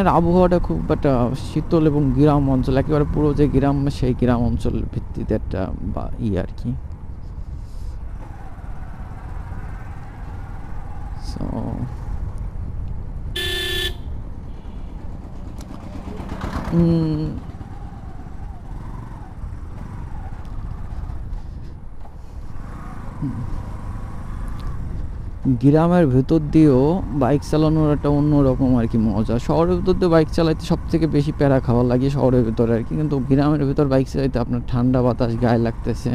এর আবহাওয়াটা খুব একটা শীতল এবং গ্রাম অঞ্চল, একেবারে পুরো যে গ্রাম সেই গ্রাম অঞ্চল ভিত্তিতে একটা বা আর কি। সো গ্রামের ভেতর দিয়েও বাইক চালানোর একটা অন্যরকম আর কি মজা। শহরের ভেতর দিয়ে বাইক চালাইতে সব থেকে বেশি প্যারা খাওয়া লাগে শহরের ভেতরে আর কি, কিন্তু গ্রামের ভেতর বাইক চালাইতে আপনার ঠান্ডা বাতাস গায়ে লাগতেছে,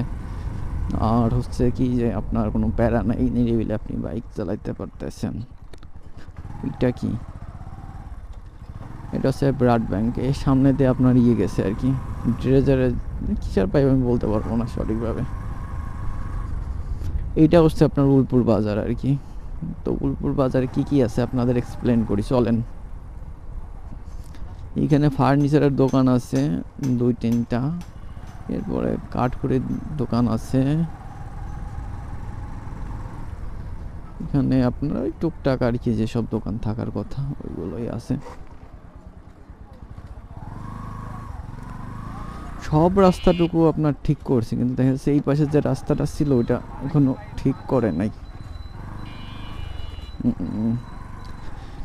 আর হচ্ছে কি যে আপনার কোনো প্যারা নাই, নিরিবিলি আপনি বাইক চালাইতে পারতেছেন। এটা কি, এটা হচ্ছে ব্রাড ব্যাংক, এর সামনে দিয়ে আপনার ইয়ে গেছে আর কি, ট্রেজারে কিসের পাইপ আমি বলতে পারবো না সঠিকভাবে। এইটা হচ্ছে আপনার উলপুর বাজার আর কি। তো উলপুর বাজারে কি কি আছে আপনাদের এক্সপ্লেন করি, চলেন। এখানে ফার্নিচারের দোকান আছে 2-3টা, এরপরে কাঠখড়ির দোকান আছে, এখানে আপনার ওই টুকটাক আর কি যেসব দোকান থাকার কথা ওইগুলোই আছে। সব রাস্তাটুকু আপনার ঠিক করছে, কিন্তু দেখা যাচ্ছে এই পাশে যে রাস্তাটা ছিল ওইটা এখনো ঠিক করে নাই।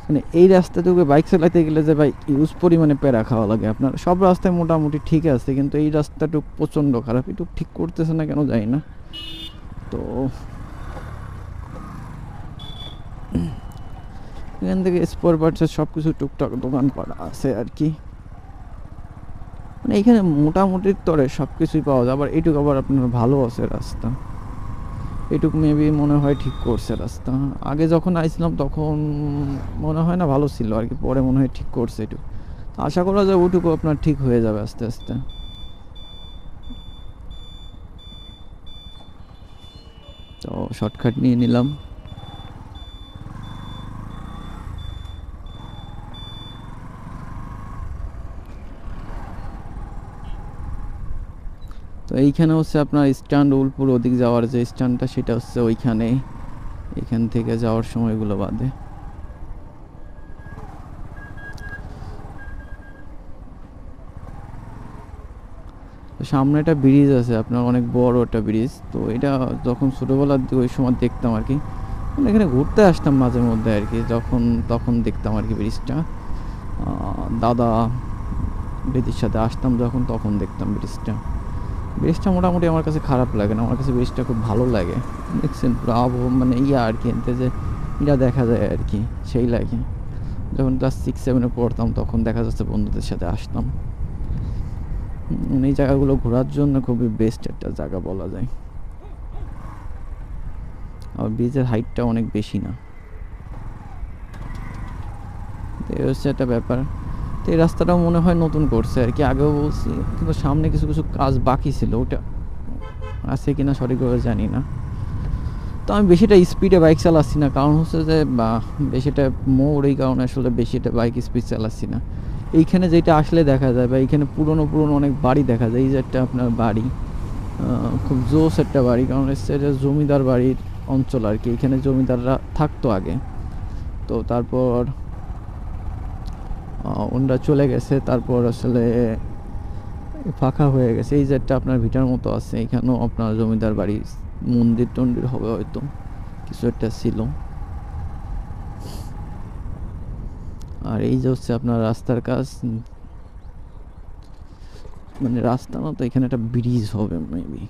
মানে এই রাস্তাটুকু বাইক চালাতে গেলে যে ভাই ইউজ পরিমাণে প্যারা খাওয়া লাগে আপনার। সব রাস্তায় মোটামুটি ঠিক আছে, কিন্তু এই রাস্তাটুকু প্রচণ্ড খারাপ, একটু ঠিক করতেছে না কেন জানি না। তো এখান থেকে স্পোর পার্টসের সব কিছু টুকটাক দোকানপাট আছে আর কি। মানে এখানে মোটামুটি তরে সব কিছুই পাওয়া যায়। আবার এইটুকু আবার আপনার ভালো আছে রাস্তা, এটুকু মেবি মনে হয় ঠিক করছে রাস্তা। আগে যখন আইছিলাম তখন মনে হয় না ভালো ছিল আর কি, পরে মনে হয় ঠিক করছে এটুকু। আশা করা যায় ওটুকু আপনার ঠিক হয়ে যাবে আস্তে আস্তে। তো শর্টকাট নিয়ে নিলাম। তো এইখানে হচ্ছে আপনার স্ট্যান্ড, উলপুর ওদিক যাওয়ার যে স্ট্যান্ডটা সেটা হচ্ছে ওইখানে, এখান থেকে যাওয়ার সময়গুলো বাদে। তো সামনে একটা ব্রিজ আছে আপনার, অনেক বড় একটা ব্রিজ। তো এটা যখন ছোটোবেলার ওই সময় দেখতাম আর কি, এখানে ঘুরতে আসতাম মাঝে মধ্যে আর কি, যখন তখন দেখতাম আর কি ব্রিজটা। দাদা দিদির সাথে আসতাম যখন, তখন দেখতাম ব্রিজটা। ব্রিজটা মোটামুটি আমার কাছে খারাপ লাগে না, আমার কাছে ব্রিজটা খুব ভালো লাগে। দেখছেন পুরো আবহাওয়া মানে আর কি, এতে যে এটা দেখা যায় আর কি, সেই লাগে। যখন ক্লাস 6-7-এ পড়তাম তখন দেখা যাচ্ছে বন্ধুদের সাথে আসতাম। এই জায়গাগুলো ঘোরার জন্য খুবই বেস্ট একটা জায়গা বলা যায়। আর ব্রিজের হাইটটা অনেক বেশি না, এই হচ্ছে একটা ব্যাপার। তো এই রাস্তাটাও মনে হয় নতুন করছে আর কি, আগেও বলছি, কিন্তু সামনে কিছু কিছু কাজ বাকি ছিল, ওটা আছে কিনা সঠিকভাবে জানি না। তো আমি বেশিটা স্পিডে বাইক চালাচ্ছি না, কারণ হচ্ছে যে বেশিটা মোড়, এই কারণে আসলে বেশিটা বাইক স্পিড চালাচ্ছি না। এইখানে যেটা আসলে দেখা যায় বা এইখানে পুরনো পুরনো অনেক বাড়ি দেখা যায়। এই যে একটা আপনার বাড়ি, খুব জোস একটা বাড়ি, কারণ হচ্ছে এটা জমিদার বাড়ির অঞ্চল আর কি, এখানে জমিদাররা থাকতো আগে। তো তারপর ওনারা চলে গেছে, তারপর আসলে ফাঁকা হয়ে গেছে। এই যে একটা আপনার ভিটার মতো আছে, এখানেও আপনার জমিদার বাড়ি, মন্দির টন্দির হবে হয়তো, কিছু একটা ছিল। আর এই যে হচ্ছে আপনার রাস্তার কাজ, মানে রাস্তা না তো, এখানে একটা ব্রিজ হবে মেবি,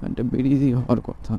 একটা ব্রিজই হওয়ার কথা।